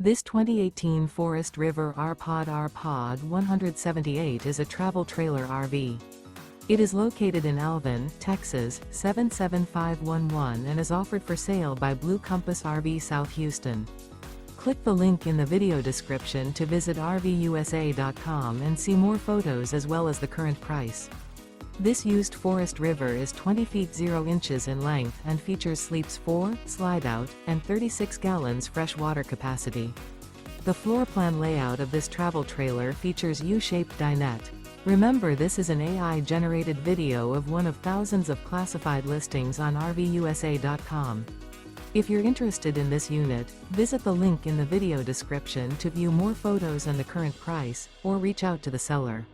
This 2018 Forest River R-Pod 178 is a travel trailer RV. It is located in Alvin, Texas, 77511 and is offered for sale by Blue Compass RV South Houston. Click the link in the video description to visit RVUSA.com and see more photos as well as the current price. This used Forest River is 20 feet 0 inches in length and features sleeps 4, Slideout, and 36 gallons fresh water capacity. The floor plan layout of this travel trailer features U-Shaped Dinette. Remember, this is an AI-generated video of one of thousands of classified listings on RVUSA.com. If you're interested in this unit, visit the link in the video description to view more photos and the current price, or reach out to the seller.